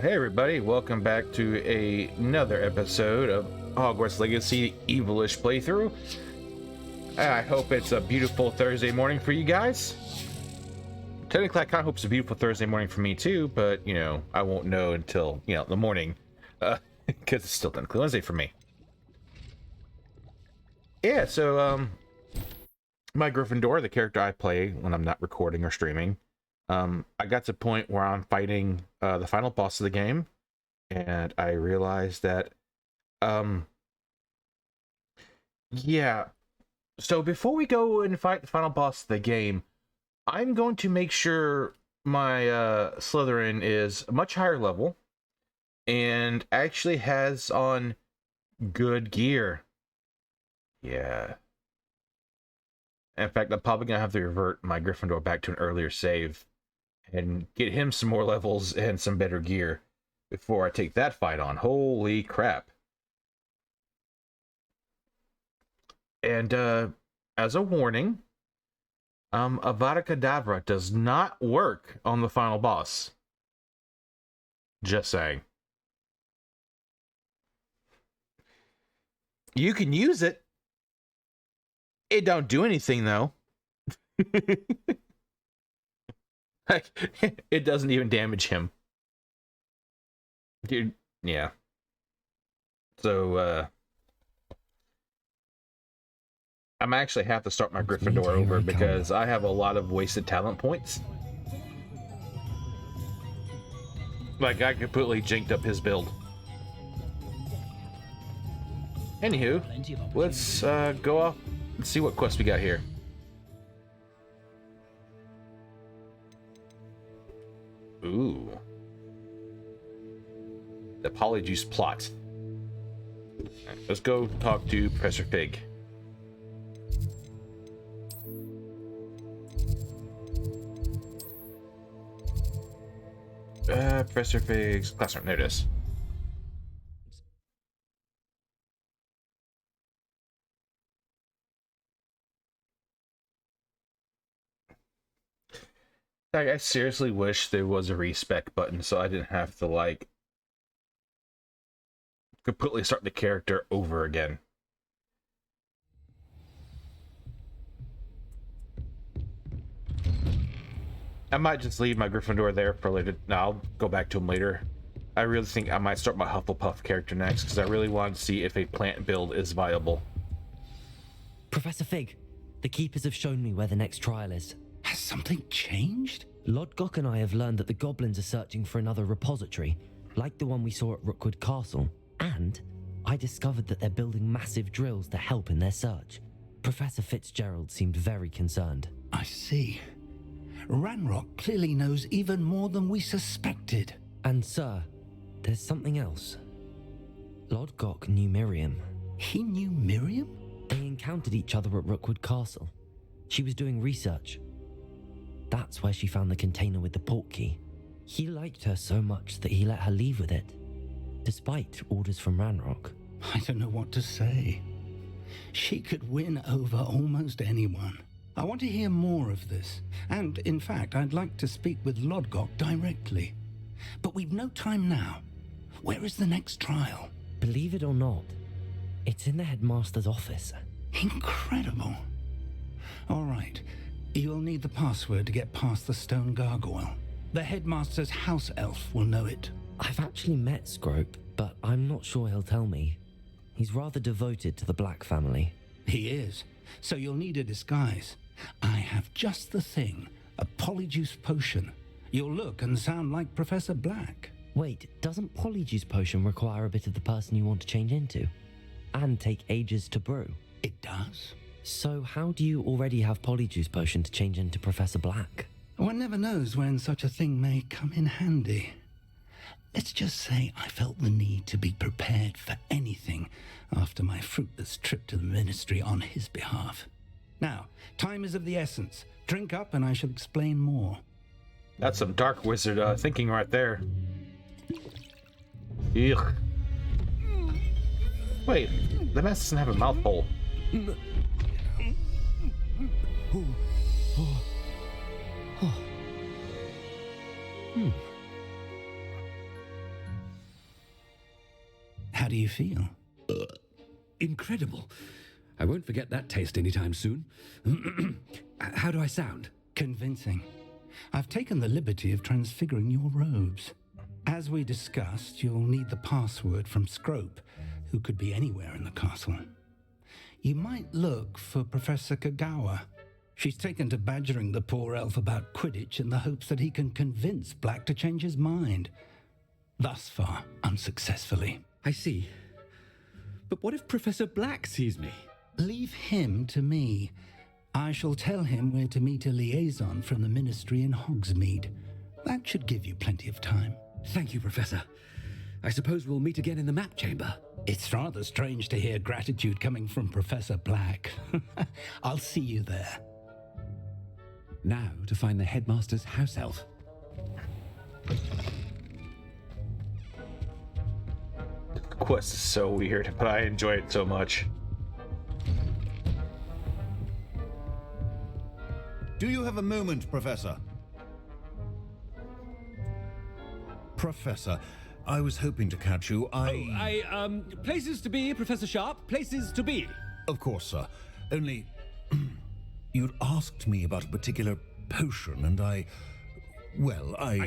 Hey everybody, welcome back to another episode of Hogwarts Legacy Evilish playthrough. I hope it's a beautiful Thursday morning for you guys. Technically, I kind of hope it's a beautiful Thursday morning for me too, but, you know, I won't know until, the morning, because it's still technically Wednesday for me. Yeah, so, my Gryffindor, the character I play when I'm not recording or streaming, I got to the point where I'm fighting the final boss of the game, and I realized that, yeah. So before we go and fight the final boss of the game, I'm going to make sure my Slytherin is a much higher level and actually has on good gear. Yeah. In fact, I'm probably gonna have to revert my Gryffindor back to an earlier save and get him some more levels and some better gear before I take that fight on. Holy crap. And as a warning, Avada Kedavra does not work on the final boss. Just saying. You can use it. It don't do anything though. Like, it doesn't even damage him. Dude, yeah. So, I'm actually have to start my Gryffindor over because I have a lot of wasted talent points. Like, I completely jinked up his build. Anywho, let's go off and see what quest we got here. Ooh. The polyjuice plot. Right, let's go talk to Professor Fig. Professor Fig's classroom. There it is. I seriously wish there was a respec button so I didn't have to, like, completely start the character over again. I might just leave my Gryffindor there for later. No, I'll go back to him later. I really think I might start my Hufflepuff character next because I really want to see if a plant build is viable. Professor Fig, the Keepers have shown me where the next trial is. Has something changed? Lodgok and I have learned that the goblins are searching for another repository, like the one we saw at Rookwood Castle. And I discovered that they're building massive drills to help in their search. Professor Fitzgerald seemed very concerned. I see. Ranrock clearly knows even more than we suspected. And sir, there's something else. Lodgok knew Miriam. He knew Miriam? They encountered each other at Rookwood Castle. She was doing research. That's where she found the container with the portkey. He liked her so much that he let her leave with it, despite orders from Ranrock. I don't know what to say. She could win over almost anyone. I want to hear more of this, and in fact, I'd like to speak with Lodgok directly. But we've no time now. Where is the next trial? Believe it or not, it's in the Headmaster's office. Incredible. All right. You'll need the password to get past the stone gargoyle. The Headmaster's house elf will know it. I've actually met Scrope, but I'm not sure he'll tell me. He's rather devoted to the Black family. He is, so you'll need a disguise. I have just the thing, a polyjuice potion. You'll look and sound like Professor Black. Wait, doesn't polyjuice potion require a bit of the person you want to change into? And take ages to brew? It does. So how do you already have polyjuice potion to change into Professor Black? One never knows when such a thing may come in handy. Let's just say I felt the need to be prepared for anything after my fruitless trip to the ministry on his behalf. Now, time is of the essence. Drink up and I shall explain more. That's some dark wizard thinking right there. Ugh. Wait, the mess doesn't have a mouth hole. How do you feel? Incredible. I won't forget that taste anytime soon. How do I sound? Convincing. I've taken the liberty of transfiguring your robes. As we discussed, you'll need the password from Scrope, who could be anywhere in the castle. You might look for Professor Kagawa. She's taken to badgering the poor elf about Quidditch in the hopes that he can convince Black to change his mind. Thus far, unsuccessfully. I see. But what if Professor Black sees me? Leave him to me. I shall tell him where to meet a liaison from the Ministry in Hogsmeade. That should give you plenty of time. Thank you, Professor. I suppose we'll meet again in the map chamber. It's rather strange to hear gratitude coming from Professor Black. I'll see you there. Now to find the Headmaster's house elf. The quest is so weird, but I enjoy it so much. Do you have a moment, Professor? Professor, I was hoping to catch you. Places to be, Professor Sharp. Places to be. Of course, sir. Only, you'd asked me about a particular potion, and I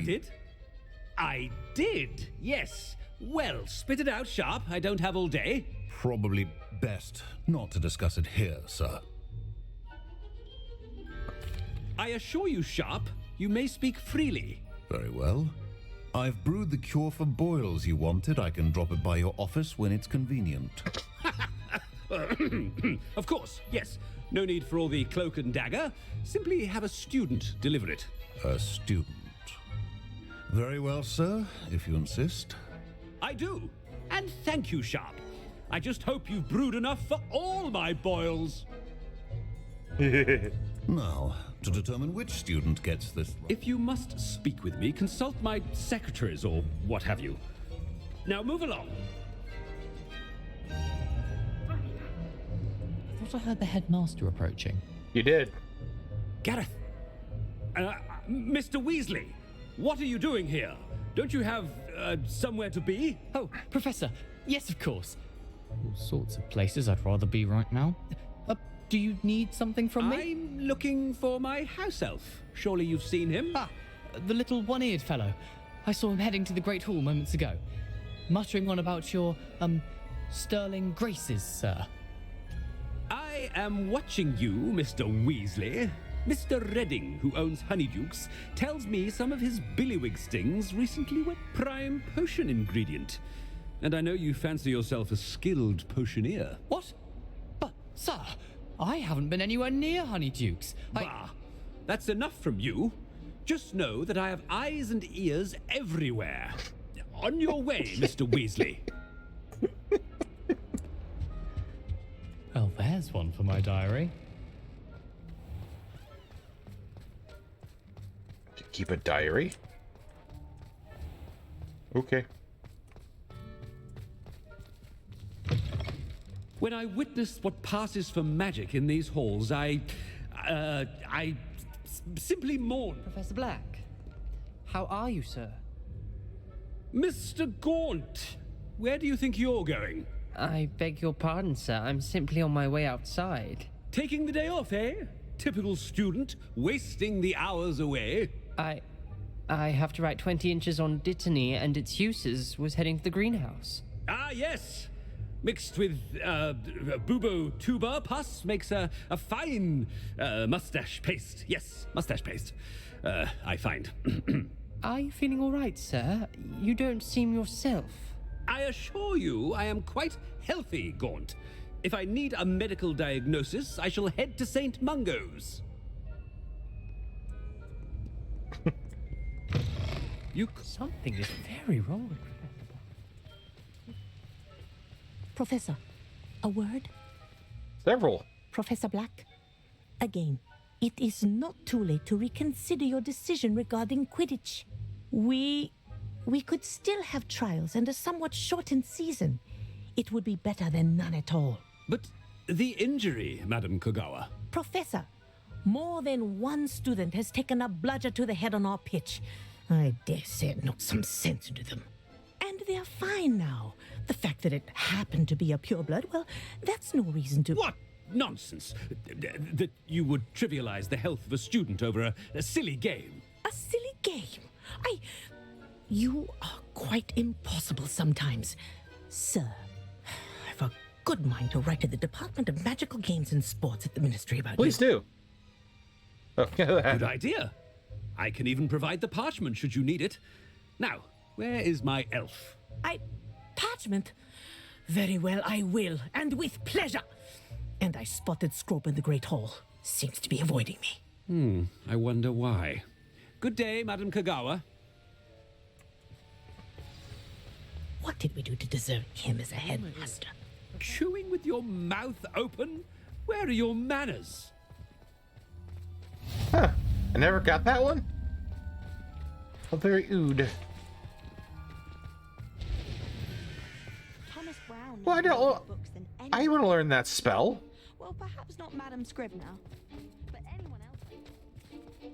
did? I did, yes. Well, spit it out, Sharp. I don't have all day. Probably best not to discuss it here, sir. I assure you, Sharp, you may speak freely. Very well. I've brewed the cure for boils you wanted. I can drop it by your office when it's convenient. Of course, yes. No need for all the cloak and dagger. Simply have a student deliver it. A student. Very well, sir, if you insist. I do. And thank you, Sharp. I just hope you've brewed enough for all my boils. Now, to determine which student gets this... If you must speak with me, consult my secretaries or what have you. Now move along. I thought I heard the headmaster approaching. You did. Gareth. Mr. Weasley, what are you doing here? Don't you have somewhere to be? Oh, Professor. Yes, of course. All sorts of places I'd rather be right now. Do you need something from me? I'm looking for my house elf. Surely you've seen him? Ah, the little one-eared fellow. I saw him heading to the Great Hall moments ago, muttering on about your, sterling graces, sir. I am watching you, Mr. Weasley. Mr. Redding, who owns Honeydukes, tells me some of his billywig stings recently were prime potion ingredient. And I know you fancy yourself a skilled potioneer. What? But, sir, I haven't been anywhere near Honeydukes. Bah! That's enough from you. Just know that I have eyes and ears everywhere. On your way, Mr. Weasley. Well, there's one for my diary. To keep a diary? Okay. When I witness what passes for magic in these halls, I simply mourn. Professor Black, how are you, sir? Mr. Gaunt, where do you think you're going? I beg your pardon, sir. I'm simply on my way outside. Taking the day off, eh? Typical student, wasting the hours away. I have to write 20 inches on Dittany and its uses. Was heading to the greenhouse. Ah, yes. Mixed with bubo tuber pus makes a fine mustache paste. Yes, mustache paste. I find. Are you feeling all right, sir? You don't seem yourself. I assure you I am quite healthy, Gaunt. If I need a medical diagnosis, I shall head to St. Mungo's. Something is very wrong with Professor, a word? Several. Professor Black, again, it is not too late to reconsider your decision regarding Quidditch. We could still have trials and a somewhat shortened season. It would be better than none at all. But the injury, Madam Kogawa. Professor, more than one student has taken a bludger to the head on our pitch. I dare say it knocked some sense into them. And they are fine now. The fact that it happened to be a pureblood, well, that's no reason to... What nonsense! That you would trivialize the health of a student over a silly game. A silly game? You are quite impossible sometimes. Sir, I've a good mind to write to the Department of Magical Games and Sports at the Ministry about Please you. do. Oh, Good idea. I can even provide the parchment should you need it. Now, where is my elf? Parchment? Very well, I will, and with pleasure. And I spotted Scrope in the Great Hall. Seems to be avoiding me. I wonder why. Good day, Madam Kagawa. What did we do to deserve him as a headmaster? Chewing with your mouth open? Where are your manners? Huh. I never got that one. Oh, very ood. Thomas Brown Well, I knows don't- more books than I anyone. want to learn that spell. Well, perhaps not Madam Scrivener, but anyone else. The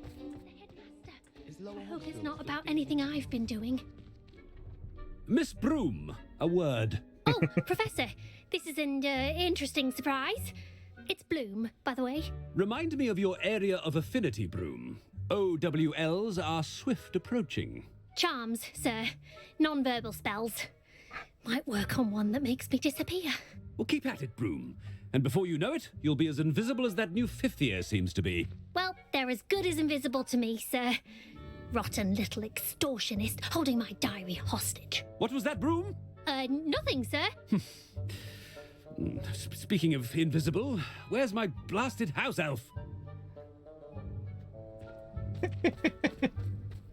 headmaster. I hope it's not about anything I've been doing. Miss Broom, a word. Oh, Professor, this is an interesting surprise. It's Bloom, by the way. Remind me of your area of affinity, Broom. OWLs are swift approaching. Charms, sir. Non-verbal spells. Might work on one that makes me disappear. Well, keep at it, Broom. And before you know it, you'll be as invisible as that new fifth year seems to be. Well, they're as good as invisible to me, sir. Rotten little extortionist holding my diary hostage. What was that, Broom? Nothing, sir. Speaking of invisible, where's my blasted house elf?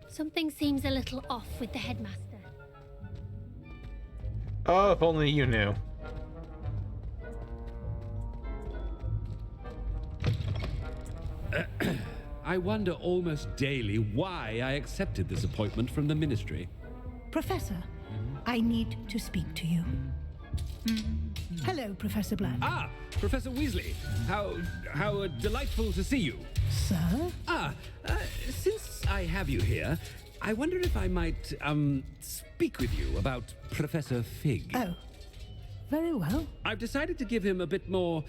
Something seems a little off with the headmaster. Oh, if only you knew. I wonder almost daily why I accepted this appointment from the ministry. Professor, I need to speak to you. Hello, Professor Bland. Ah, Professor Weasley. How delightful to see you. Sir? Since I have you here, I wonder if I might, speak with you about Professor Fig. Oh, very well. I've decided to give him a bit more,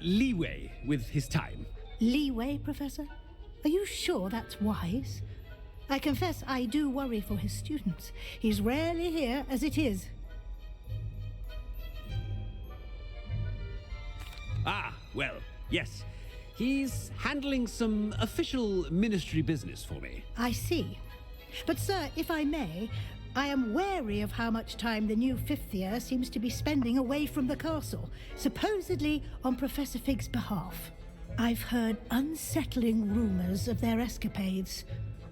leeway with his time. Leeway, Professor? Are you sure that's wise? I confess I do worry for his students. He's rarely here as it is. Ah, well, yes. He's handling some official ministry business for me. I see. But, sir, if I may, I am wary of how much time the new fifth year seems to be spending away from the castle, supposedly on Professor Fig's behalf. I've heard unsettling rumors of their escapades.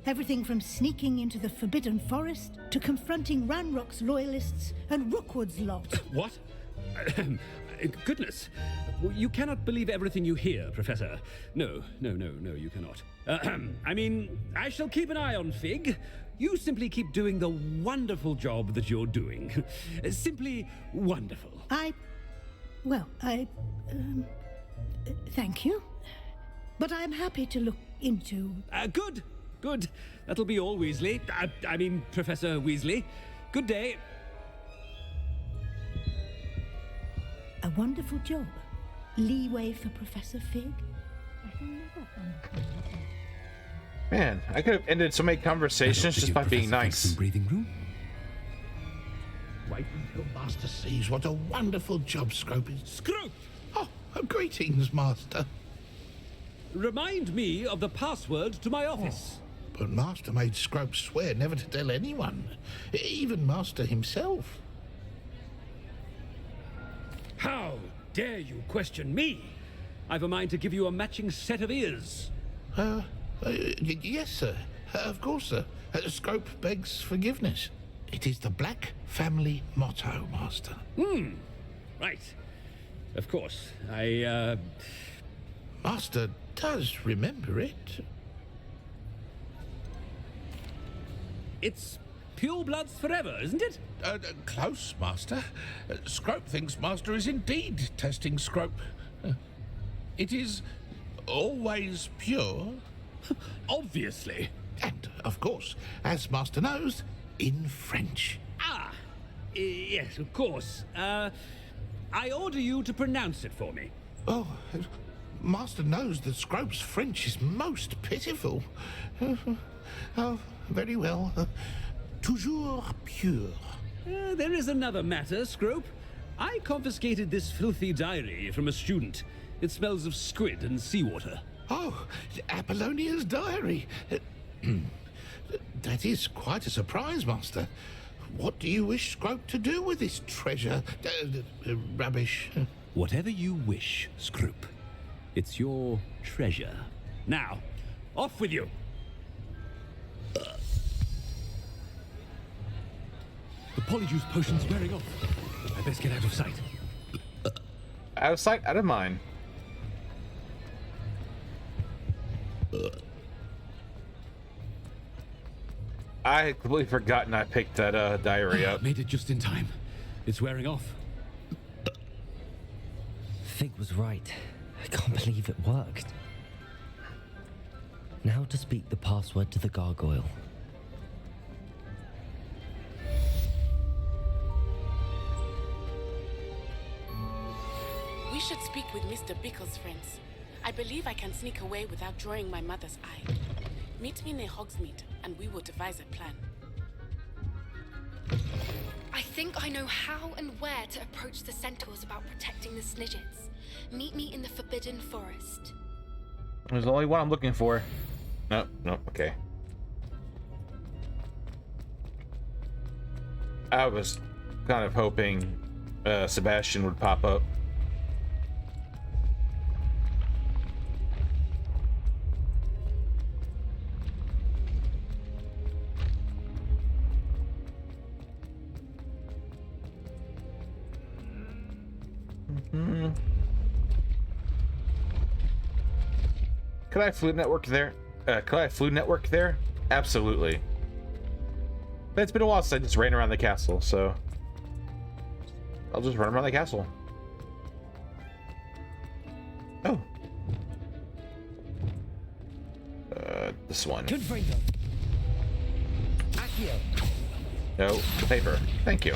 Everything from sneaking into the Forbidden Forest to confronting Ranrock's loyalists and Rookwood's lot. What? Goodness. You cannot believe everything you hear, Professor. No, you cannot. I mean, I shall keep an eye on Fig. You simply keep doing the wonderful job that you're doing. Simply wonderful. Thank you. But I'm happy to look into... Good. That'll be all, Weasley. I mean, Professor Weasley. Good day. A wonderful job. Leeway for Professor Fig. Man, I could have ended so many conversations just by being nice. Breathing room? Wait until Master sees what a wonderful job Scrope is. Scrope! Oh, greetings, Master. Remind me of the password to my office. But Master made Scrope swear never to tell anyone, even Master himself. How dare you question me? I've a mind to give you a matching set of ears. Yes, sir. Of course, sir. Scrope begs forgiveness. It is the Black family motto, Master. Right. Of course. Master does remember it. It's pure bloods forever, isn't it? Close, Master. Scrope thinks Master is indeed testing Scrope. It is always pure. Obviously. And, of course, as Master knows, in French. Yes, of course. I order you to pronounce it for me. Oh, Master knows that Scrope's French is most pitiful. Oh, very well. Toujours pure. There is another matter, Scrope. I confiscated this filthy diary from a student. It smells of squid and seawater. Oh, Apollonia's diary. That is quite a surprise, Master. What do you wish Scrope to do with this treasure? Rubbish. Whatever you wish, Scrope. It's your treasure. Now, off with you. The polyjuice potion's wearing off. I best get out of sight. Out of sight, out of mind. I had completely forgotten I picked that diary up. Made it just in time. It's wearing off. Fig was right. I can't believe it worked. Now to speak the password to the gargoyle. We should speak with Mr. Bickle's friends. I believe I can sneak away without drawing my mother's eye. Meet me near Hogsmeade, and we will devise a plan. I think I know how and where to approach the centaurs about protecting the Snidgets. Meet me in the Forbidden Forest. There's only one I'm looking for. Nope, okay. I was kind of hoping Sebastian would pop up. Could I flu network there? Absolutely. But it's been a while since I just ran around the castle, so I'll just run around the castle. Oh. This one. No, paper. Thank you.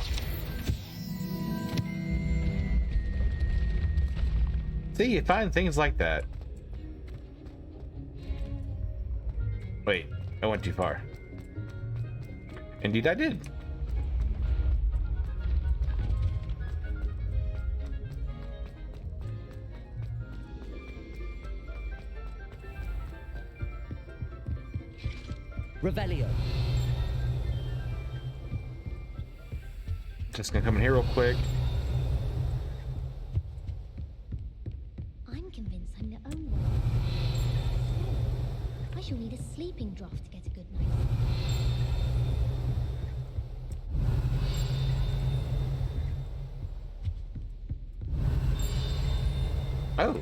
See, you find things like that. Wait, I went too far. Indeed I did. Revelio. Just gonna come in here real quick. I'm convinced I'm the only one. I shall need a sleeping draught to get a good night's sleep. Oh.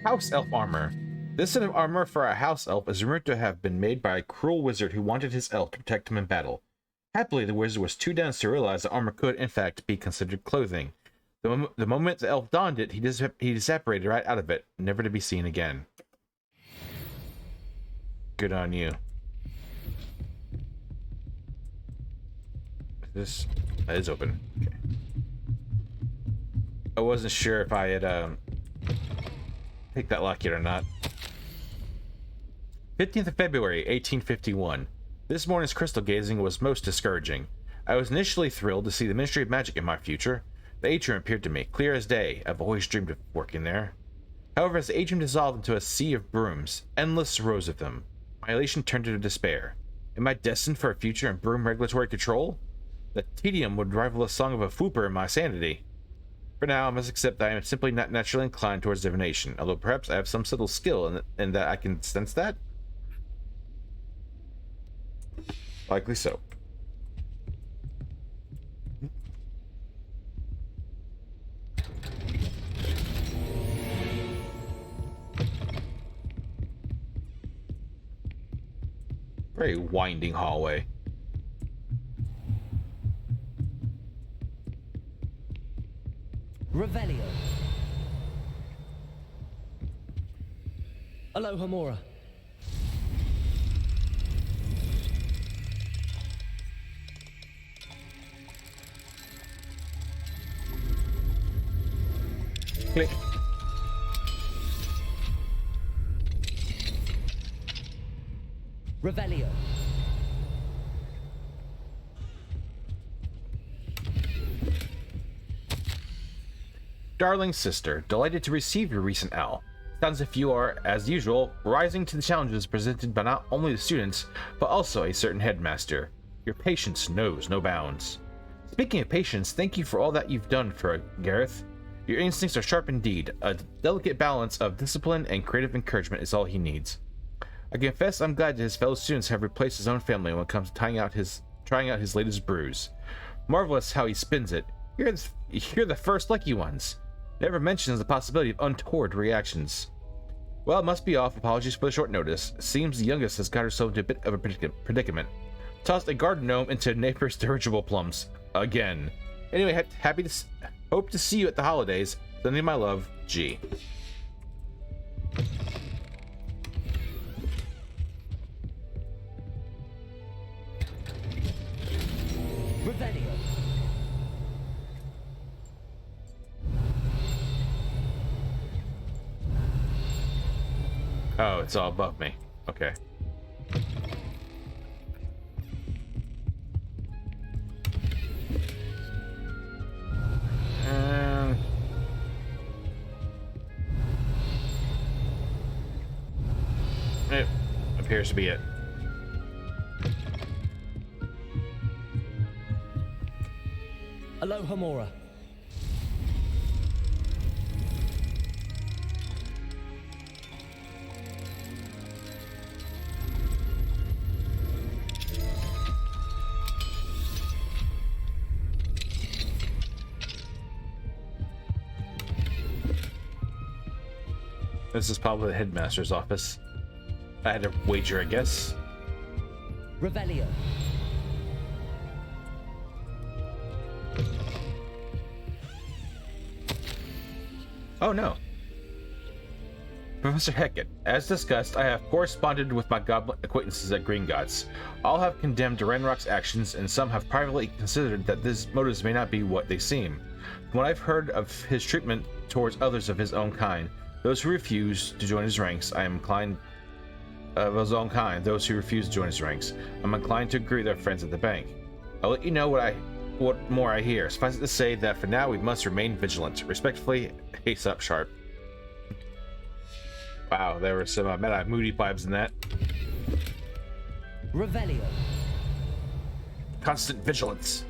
House elf armor. This set of armor for a house elf is rumored to have been made by a cruel wizard who wanted his elf to protect him in battle. Happily, the wizard was too dense to realize the armor could, in fact, be considered clothing. The moment the elf donned it, he separated right out of it, never to be seen again. Good on you. This is open. Okay. I wasn't sure if I had picked that lock yet or not. 15th of February, 1851. This morning's crystal gazing was most discouraging. I was initially thrilled to see the Ministry of Magic in my future. The atrium appeared to me clear as day. I've always dreamed of working there. However, as the atrium dissolved into a sea of brooms, endless rows of them, my elation turned into despair. Am I destined for a future in broom regulatory control? The tedium would rival the song of a whooper in my sanity. For now, I must accept that I am simply not naturally inclined towards divination, although perhaps I have some subtle skill in that I can sense that. Likely so. Very winding hallway. Revelio. Alohomora. Click. Revelio. Darling sister, delighted to receive your recent owl. Sounds as if you are, as usual, rising to the challenges presented by not only the students, but also a certain headmaster. Your patience knows no bounds. Speaking of patience, thank you for all that you've done for Gareth. Your instincts are sharp indeed. A delicate balance of discipline and creative encouragement is all he needs. I confess I'm glad that his fellow students have replaced his own family when it comes to trying out his latest brews. Marvelous how he spins it. You're the first lucky ones. Never mentions the possibility of untoward reactions. Well, it must be off. Apologies for the short notice. Seems the youngest has got herself into a bit of a predicament. Tossed a garden gnome into neighbor's dirigible plums. Again. Anyway, hope to see you at the holidays. Sending my love, G. Revelio. Oh, it's all above me. Okay. It appears to be it. Aloha Mora. This is probably the headmaster's office. I had to wager, I guess. Revelio. Oh no. Professor Hecat, as discussed, I have corresponded with my goblin acquaintances at Gringotts. All have condemned Ranrock's actions, and some have privately considered that his motives may not be what they seem. From what I've heard of his treatment towards others of his own kind, those who refuse to join his ranks, those who refuse to join his ranks, I'm inclined to agree with our friends at the bank. I'll let you know what more I hear. Suffice it to say that for now we must remain vigilant. Respectfully, Aesop Sharp. Wow, there were some meta moody vibes in that. Revelio. Constant vigilance.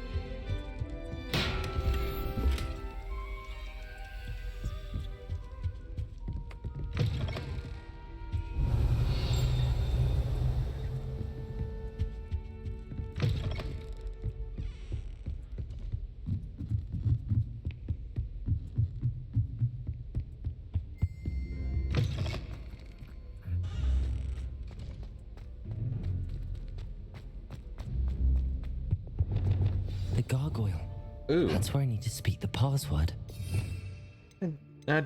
The gargoyle. Ooh. That's where I need to speak the password.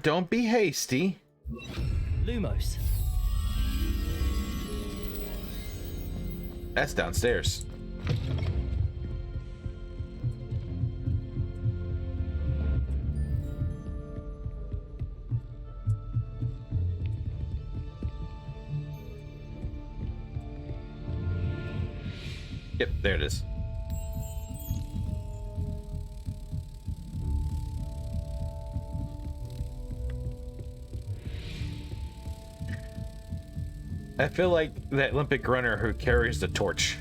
Don't be hasty. Lumos. That's downstairs. Yep, there it is. I feel like that Olympic runner who carries the torch.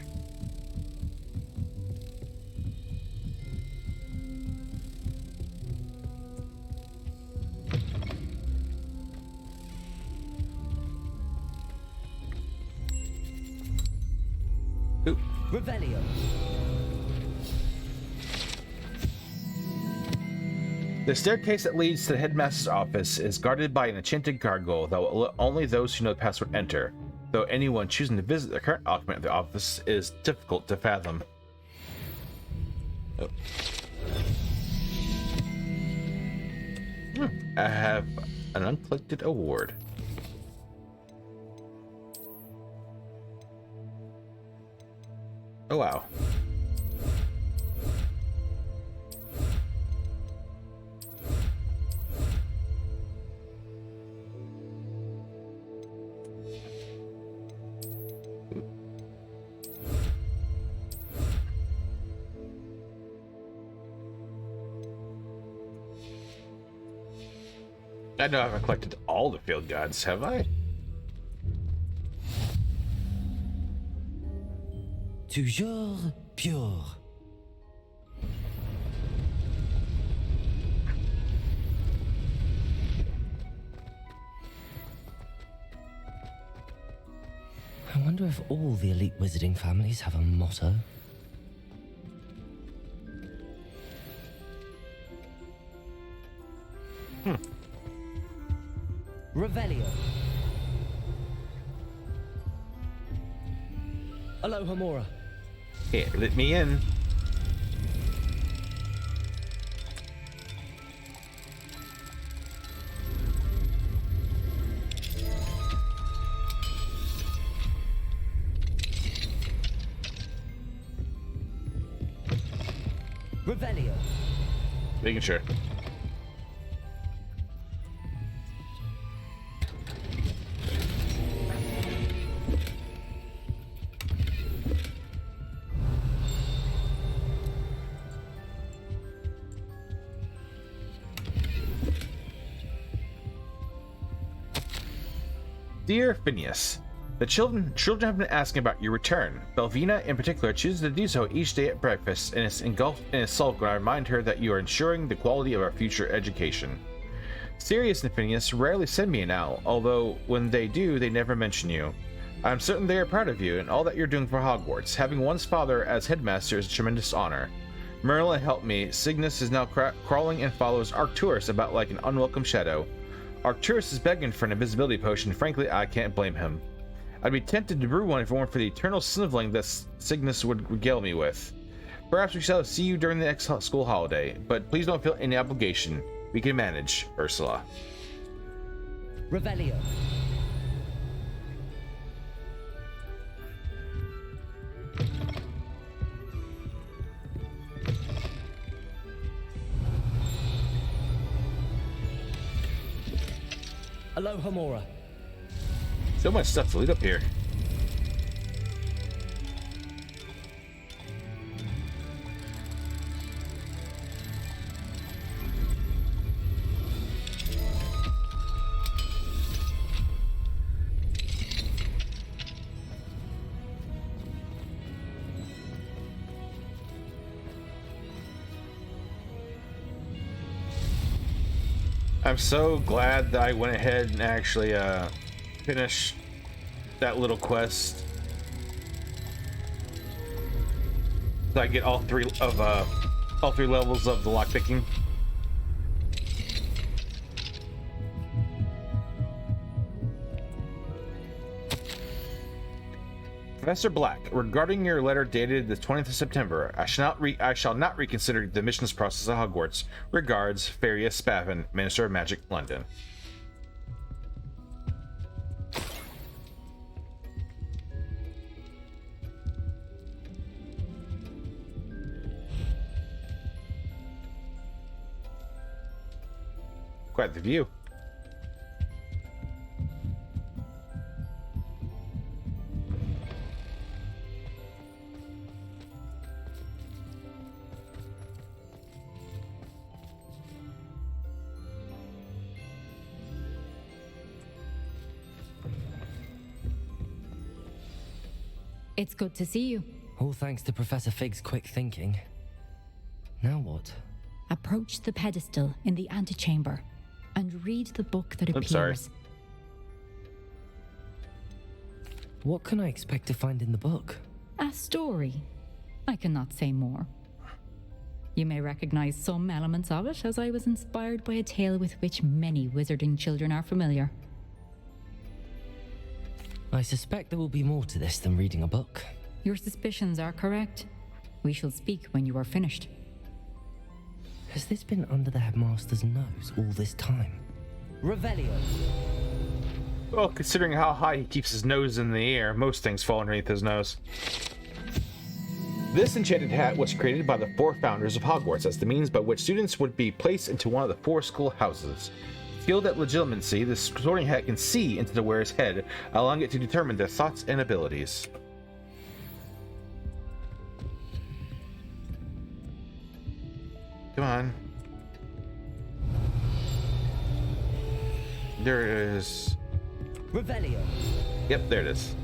Ooh. Revelio. The staircase that leads to the headmaster's office is guarded by an enchanted gargoyle that will only those who know the password enter, though anyone choosing to visit the current occupant of the office is difficult to fathom. Oh. I have an uncollected award. Oh wow. I know I haven't collected all the field guides, have I? Toujours pure. I wonder if all the elite wizarding families have a motto. Revelio. Aloha Mora. Here, let me in. Revelio. Making sure. Dear Phineas, the children have been asking about your return. Belvina, in particular, chooses to do so each day at breakfast and is engulfed in a sulk when I remind her that you are ensuring the quality of our future education. Sirius and Phineas rarely send me an owl, although when they do, they never mention you. I am certain they are proud of you and all that you're doing for Hogwarts. Having one's father as headmaster is a tremendous honor. Merlin helped me. Cygnus is now crawling and follows Arcturus about like an unwelcome shadow. Arcturus is begging for an invisibility potion. Frankly, I can't blame him. I'd be tempted to brew one if it weren't for the eternal sniveling that Cygnus would regale me with. Perhaps we shall see you during the next school holiday, but please don't feel any obligation. We can manage, Ursula. Revelio. Aloha Mora. So much stuff to lead up here. I'm so glad that I went ahead and actually finished that little quest. So I get all three levels of the lockpicking. Professor Black, regarding your letter dated the 20th of September, I shall not reconsider the admissions process at Hogwarts. Regards, Farius Spavin, Minister of Magic, London. Quite the view. It's good to see you. All thanks to Professor Fig's quick thinking. Now what? Approach the pedestal in the antechamber and read the book that appears. Sorry. What can I expect to find in the book? A story. I cannot say more. You may recognize some elements of it, as I was inspired by a tale with which many wizarding children are familiar. I suspect there will be more to this than reading a book. Your suspicions are correct. We shall speak when you are finished. Has this been under the Headmaster's nose all this time? Revelio. Well, considering how high he keeps his nose in the air, most things fall underneath his nose. This enchanted hat was created by the 4 founders of Hogwarts as the means by which students would be placed into one of the 4 school houses. Skilled at legitimacy, the sorting hat can see into the wearer's head, allowing it to determine their thoughts and abilities. Come on. there it is. Revelio. Yep, there it is.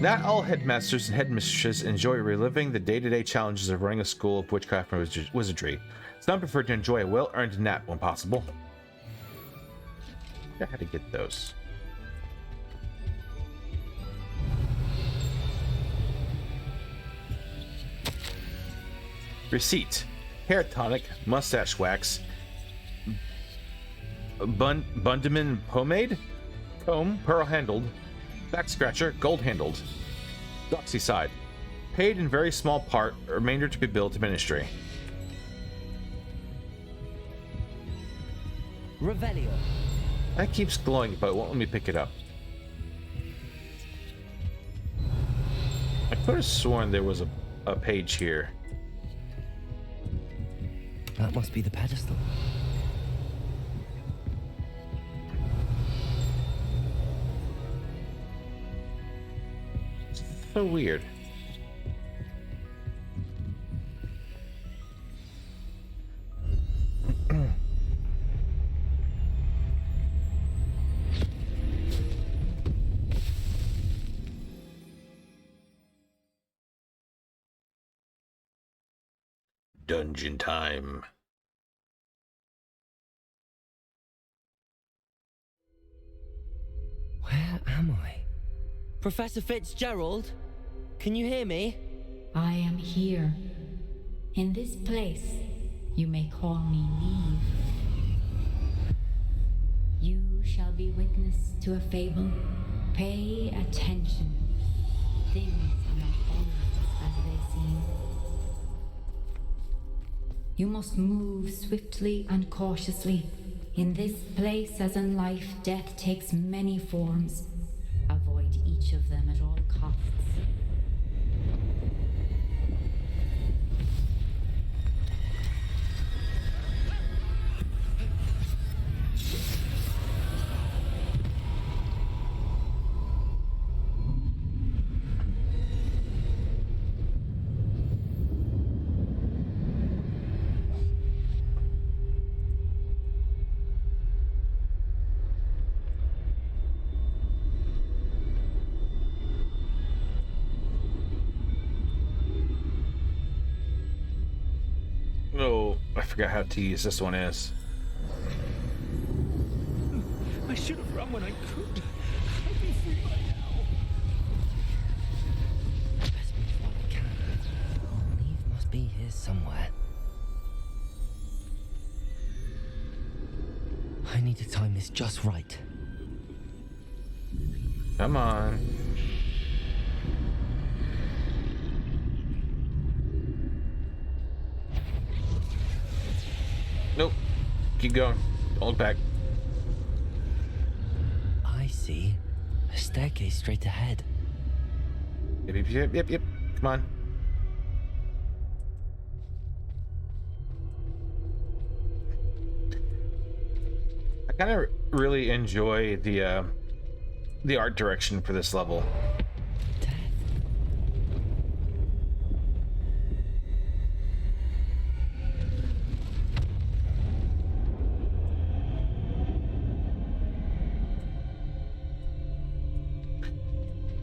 Not all headmasters and headmistresses enjoy reliving the day-to-day challenges of running a school of witchcraft and wizardry. Some prefer to enjoy a well-earned nap when possible. I had to get those. Receipt: hair tonic, mustache wax, Bundaman pomade, comb, pearl handled, back scratcher, gold handled. Doxyside, paid in very small part, remainder to be billed to ministry. Revelio. That keeps glowing, but it won't let me pick it up. I could have sworn there was a page here. That must be the pedestal. So weird. Dungeon time. Where am I? Professor Fitzgerald? Can you hear me? I am here. In this place, you may call me Niamh. You shall be witness to a fable. Pay attention. Things are not always as they seem. You must move swiftly and cautiously. In this place, as in life, death takes many forms. Avoid each of them at all costs. Oh, I forgot how tedious this one is. I should have run when I could. I'll be free by now. Best move while I can. Niamh must be here somewhere. I need to time this just right. Come on. Nope. Keep going. Don't look back. I see. A staircase straight ahead. Yep. Come on. I kind of really enjoy the art direction for this level.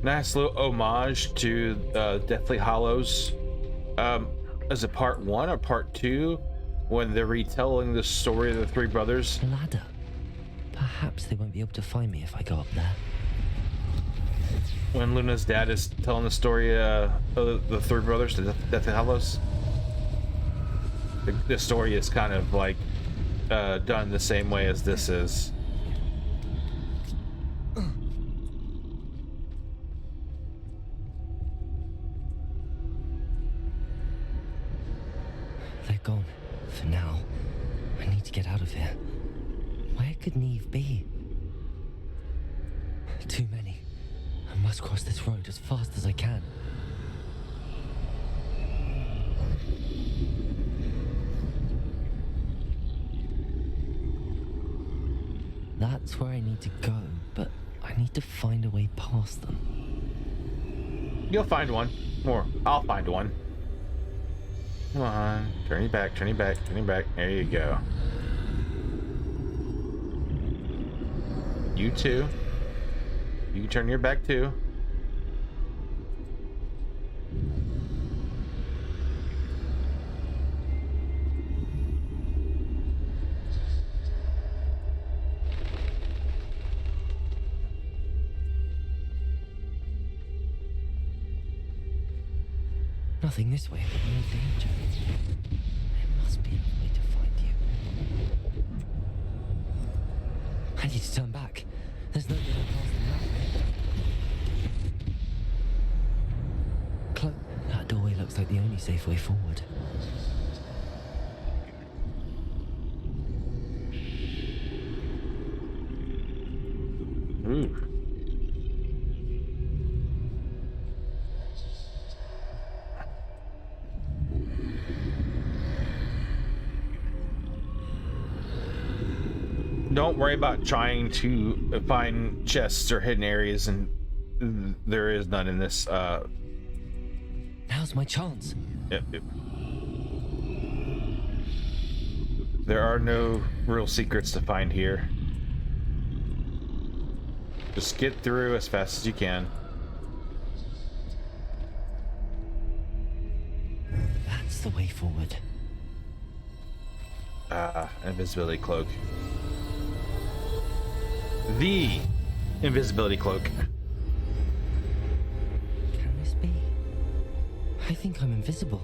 Nice little homage to Deathly Hallows. Is it part 1 or part 2 when they're retelling the story of the three brothers? Ladder. Perhaps they won't be able to find me if I go up there. When Luna's dad is telling the story of the three brothers to Deathly Hallows. The story is kind of like done the same way as this is. They're gone. For now. I need to get out of here. Where could Niamh be? Too many. I must cross this road as fast as I can. That's where I need to go, but I need to find a way past them. You'll find one. Or I'll find one. Come on. Turning back. There you go. You too. You can turn your back too. Nothing this way, but no danger. There must be a way to find you. I need to turn back. There's no getting past the map. That doorway looks like the only safe way forward. Ooh. Don't worry about trying to find chests or hidden areas, and there is none in this. Now's my chance. Yep. There are no real secrets to find here. Just get through as fast as you can. That's the way forward. Invisibility cloak. The invisibility cloak. Can this be? I think I'm invisible.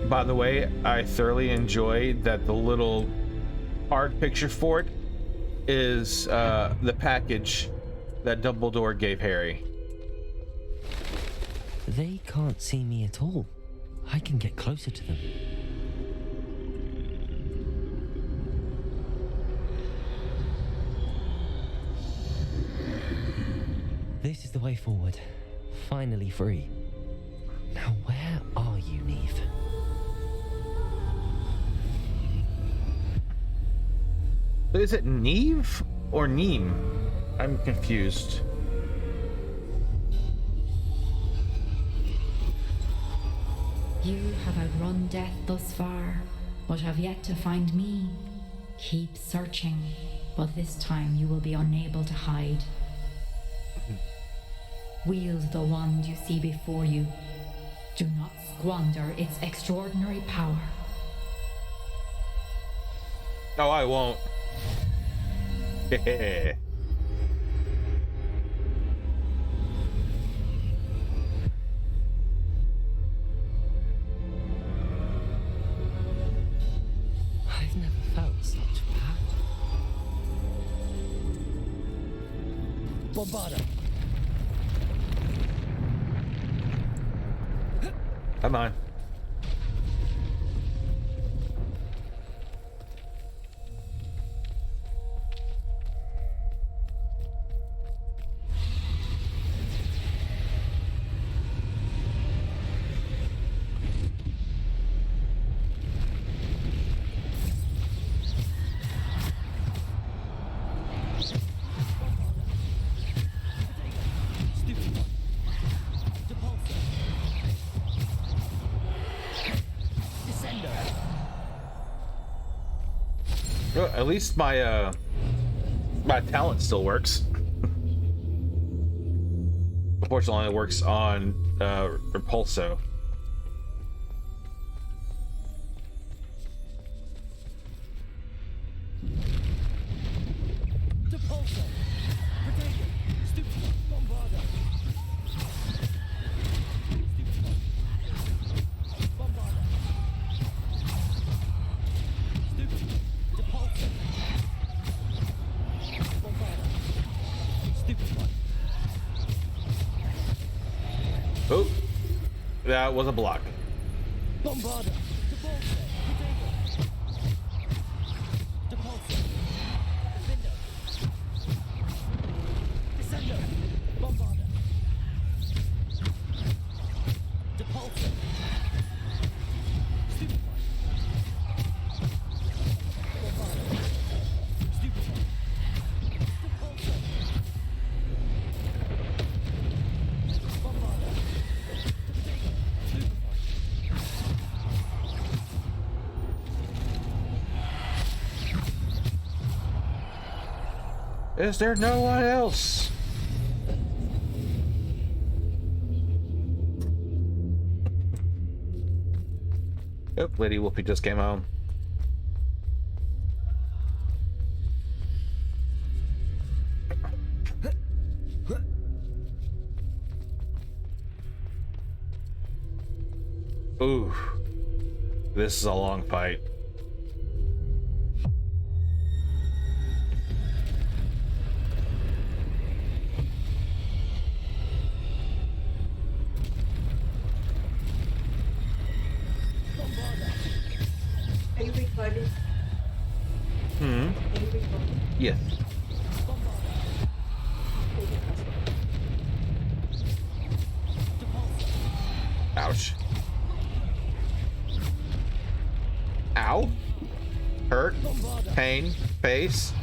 By the way, I thoroughly enjoyed that the little art picture for it is the package that Dumbledore gave Harry. They can't see me at all. I can get closer to them. This is the way forward. Finally free. Now where are you, Niamh? Is it Niamh or Niamh? I'm confused. You have outrun death thus far, but have yet to find me. Keep searching, but this time you will be unable to hide. Wield the wand you see before you. Do not squander its extraordinary power. No, I won't. Hehe. I've never felt such power. Bombarda. Come on. Well, at least my my talent still works. Unfortunately, it works on Repulso. Oh, that was a block. Bombarda. Is there no one else? Oh, Lady Wolfie just came home. Ooh, this is a long fight. Are you recording? Hmm. Are you recording? Yes. Ouch. Ow. Hurt. Pain. Face.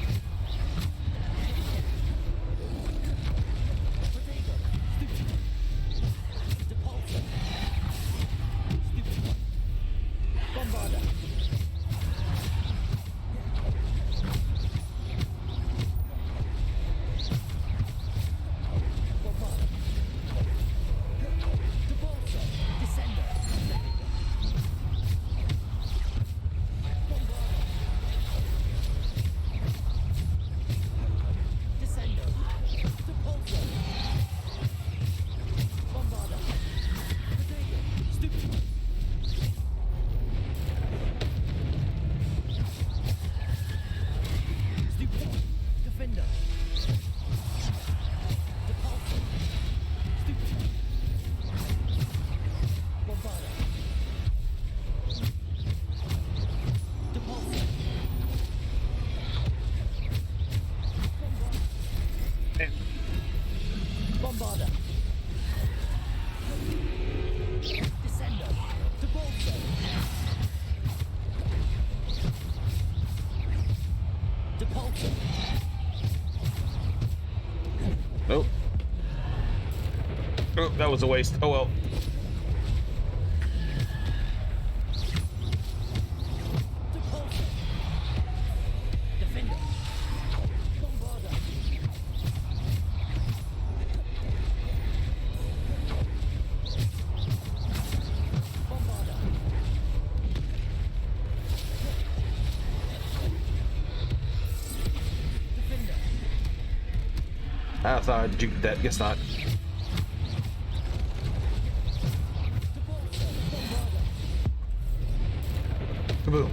Nope. Oh, that was a waste. Oh well. I thought I'd juke that. Guess not. Kaboom.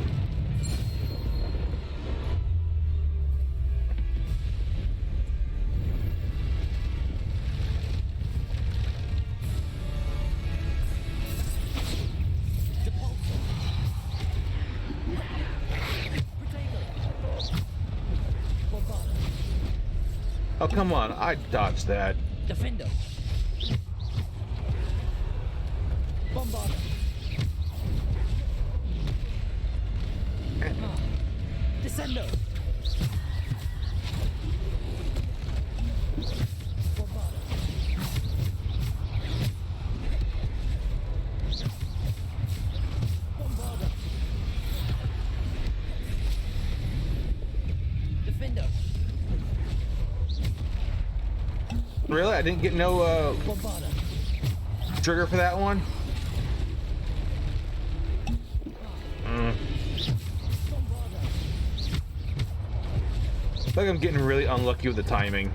Oh, come on. I dodged that. Defender. Bombarder. Descendo. Bombarder. Bombarder. Defender. Really? I didn't get no trigger for that one? I feel like I'm getting really unlucky with the timing.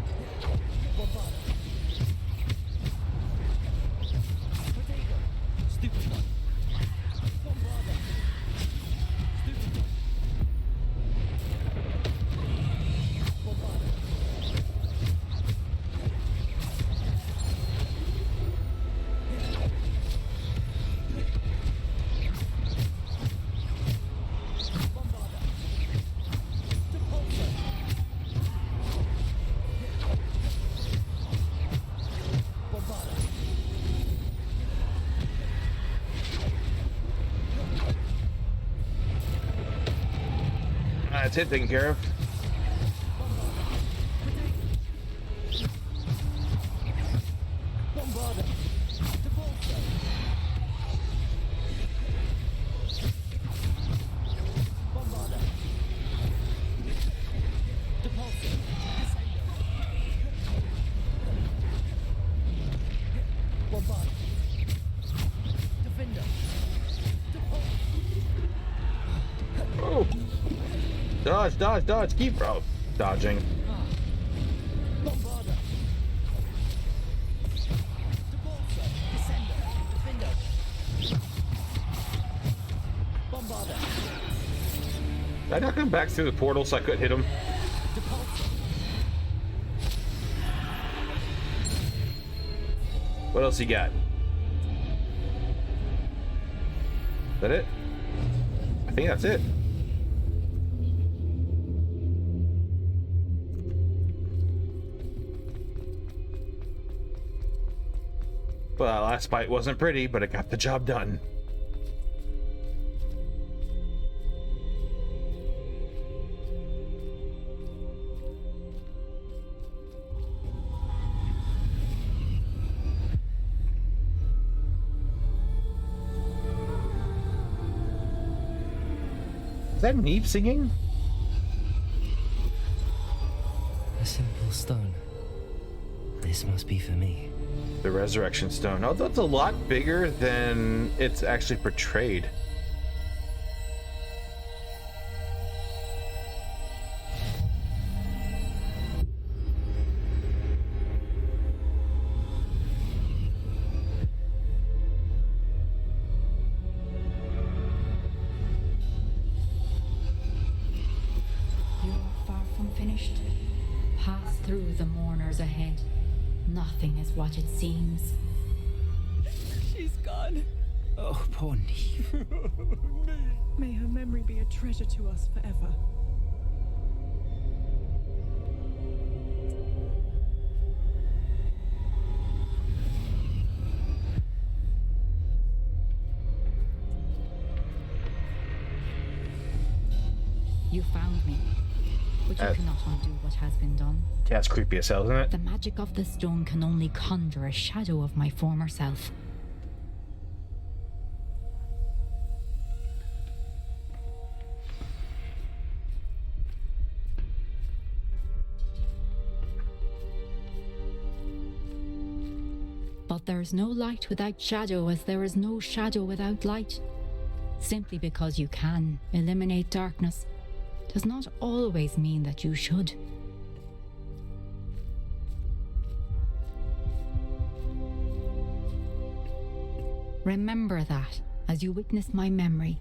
That's it, taken care of. Dodge, dodge, dodge. Keep dodging. Bombarder. Depulsor. Descender. Defender. Bombarder. Did I knock him back through the portal so I couldn't hit him? Depulsor. What else you got? Is that it? I think that's it. Well, that last fight wasn't pretty, but it got the job done. Is that Niamh singing? A simple stone. This must be for me. The Resurrection Stone. Although it's a lot bigger than it's actually portrayed. You're far from finished. Pass through the mourners ahead. Nothing is what it seems. She's gone. Oh, poor Niamh. May her memory be a treasure to us forever. You found me, but you cannot undo what has been done. Yeah, it's creepy as hell, isn't it? The magic of the stone can only conjure a shadow of my former self. But there is no light without shadow, as there is no shadow without light. Simply because you can eliminate darkness does not always mean that you should. Remember that as you witness my memory.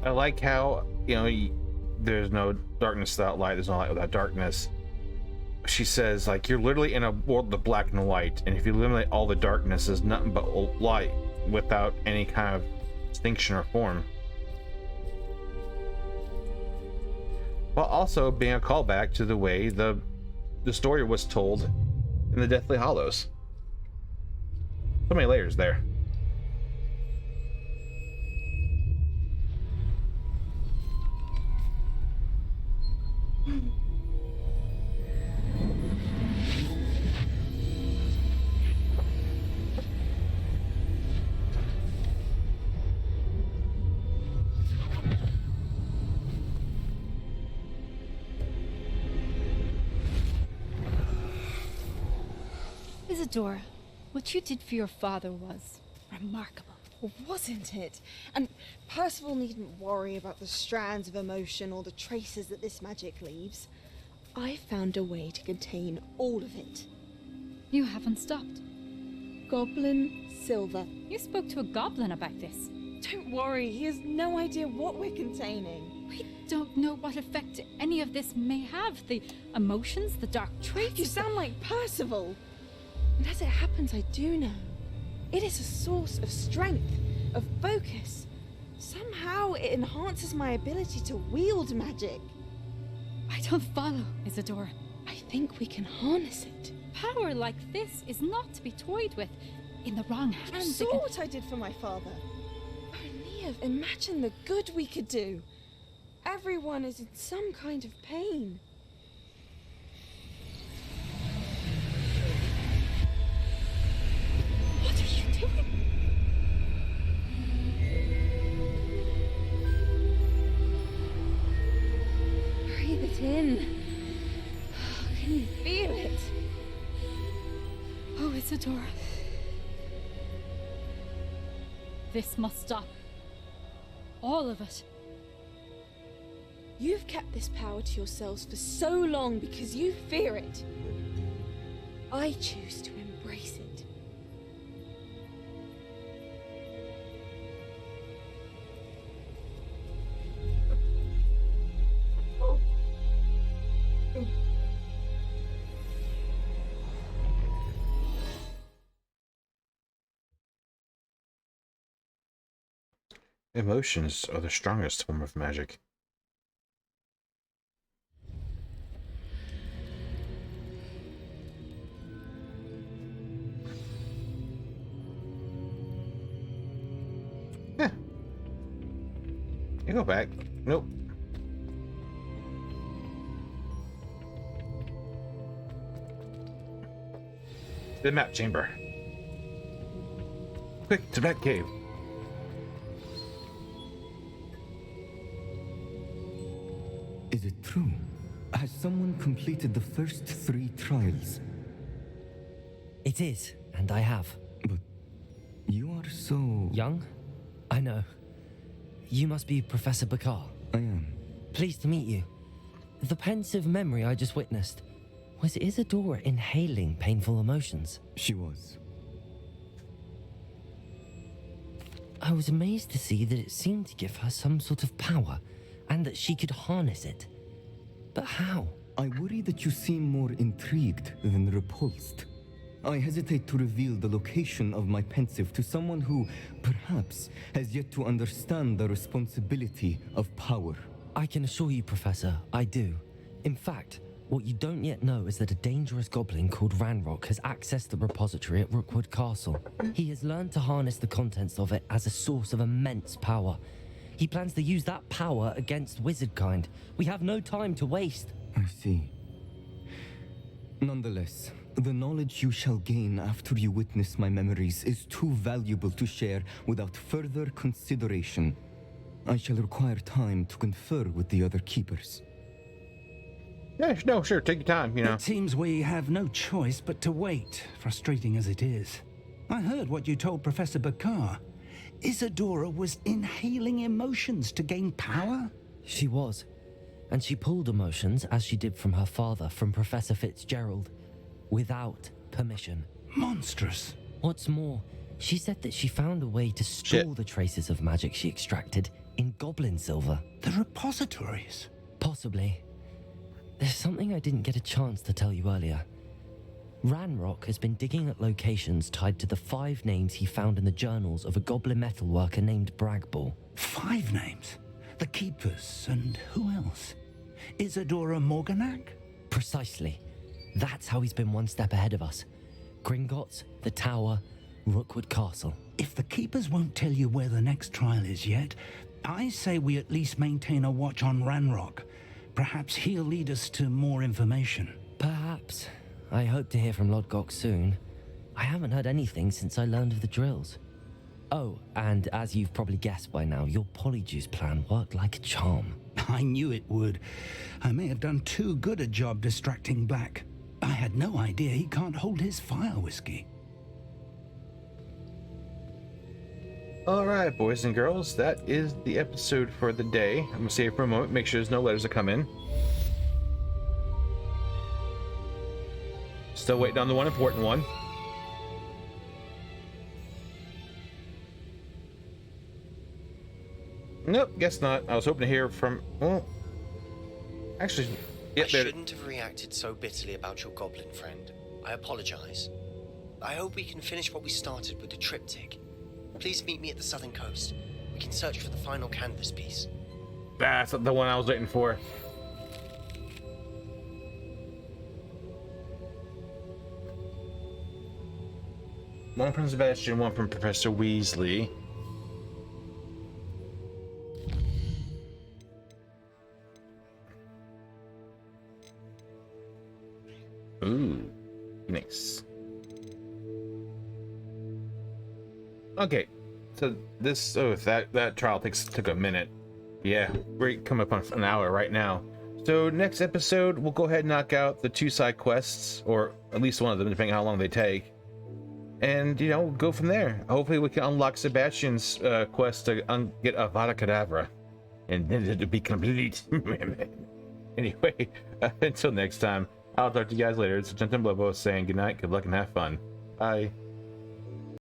I like how, you know, there's no darkness without light, there's no light without darkness. She says, like, you're literally in a world of black and white, and if you eliminate all the darkness, there's nothing but light without any kind of distinction or form. While also being a callback to the way the story was told in the Deathly Hallows. So many layers there. Isadora, what you did for your father was remarkable. Wasn't it? And Percival needn't worry about the strands of emotion or the traces that this magic leaves. I found a way to contain all of it. You haven't stopped. Goblin Silver. You spoke to a goblin about this. Don't worry, he has no idea what we're containing. We don't know what effect any of this may have. The emotions, the dark traits. You sound like Percival. And as it happens, I do know. It is a source of strength, of focus. Somehow it enhances my ability to wield magic. I don't follow, Isadora. I think we can harness it. Power like this is not to be toyed with. In the wrong hands. You saw what I did for my father. Oh, Niamh, imagine the good we could do. Everyone is in some kind of pain. What are you doing? Breathe it in. Can you feel it? Oh, Isadora. This must stop. All of it. You've kept this power to yourselves for so long because you fear it. I choose to embrace it. Emotions are the strongest form of magic. Yeah. You go back. Nope. The map chamber. Quick, to that cave. Is it true? Has someone completed the first 3 trials? It is, and I have. But you are so... Young? I know. You must be Professor Bakar. I am. Pleased to meet you. The pensive memory I just witnessed, was Isadora inhaling painful emotions? She was. I was amazed to see that it seemed to give her some sort of power, and that she could harness it. But how? I worry that you seem more intrigued than repulsed. I hesitate to reveal the location of my pensive to someone who, perhaps, has yet to understand the responsibility of power. I can assure you, Professor, I do. In fact, what you don't yet know is that a dangerous goblin called Ranrock has accessed the repository at Rookwood Castle. He has learned to harness the contents of it as a source of immense power. He plans to use that power against wizardkind. We have no time to waste. I see. Nonetheless, the knowledge you shall gain after you witness my memories is too valuable to share without further consideration. I shall require time to confer with the other keepers. Yeah, no, sure, take your time, you know. It seems we have no choice but to wait, frustrating as it is. I heard what you told Professor Bakar. Isadora was inhaling emotions to gain power? She was. And she pulled emotions, as she did from her father, from Professor Fitzgerald, without permission. Monstrous. What's more, she said that she found a way to store the traces of magic she extracted in goblin silver. The repositories? Possibly. There's something I didn't get a chance to tell you earlier. Ranrock has been digging at locations tied to the 5 names he found in the journals of a goblin metalworker named Bragball. 5 names? The Keepers, and who else? Isadora Morganac? Precisely. That's how he's been one step ahead of us. Gringotts, the Tower, Rookwood Castle. If the Keepers won't tell you where the next trial is yet, I say we at least maintain a watch on Ranrock. Perhaps he'll lead us to more information. Perhaps. I hope to hear from Lodgok soon. I haven't heard anything since I learned of the drills. Oh, and as you've probably guessed by now, your polyjuice plan worked like a charm. I knew it would. I may have done too good a job distracting Black. I had no idea he can't hold his fire whiskey. Alright, boys and girls, that is the episode for the day. I'm gonna save for a moment, make sure there's no letters that come in. Still waiting on the one important one. Nope, guess not. I was hoping to hear from... Well... Actually... I shouldn't have reacted so bitterly about your goblin friend. I apologize. I hope we can finish what we started with the triptych. Please meet me at the southern coast. We can search for the final canvas piece. That's the one I was waiting for. One from Sebastian, one from Professor Weasley. Ooh, nice. Okay, so this that trial took a minute. Yeah, we're coming up on an hour right now. So next episode, we'll go ahead and knock out the 2 side quests, or at least one of them, depending on how long they take, and go from there. Hopefully, we can unlock Sebastian's quest to get Avada Kedavra. and then it'll be complete. Anyway, until next time, I'll talk to you guys later. It's Gentle Blobo saying good night, good luck, and have fun. Bye.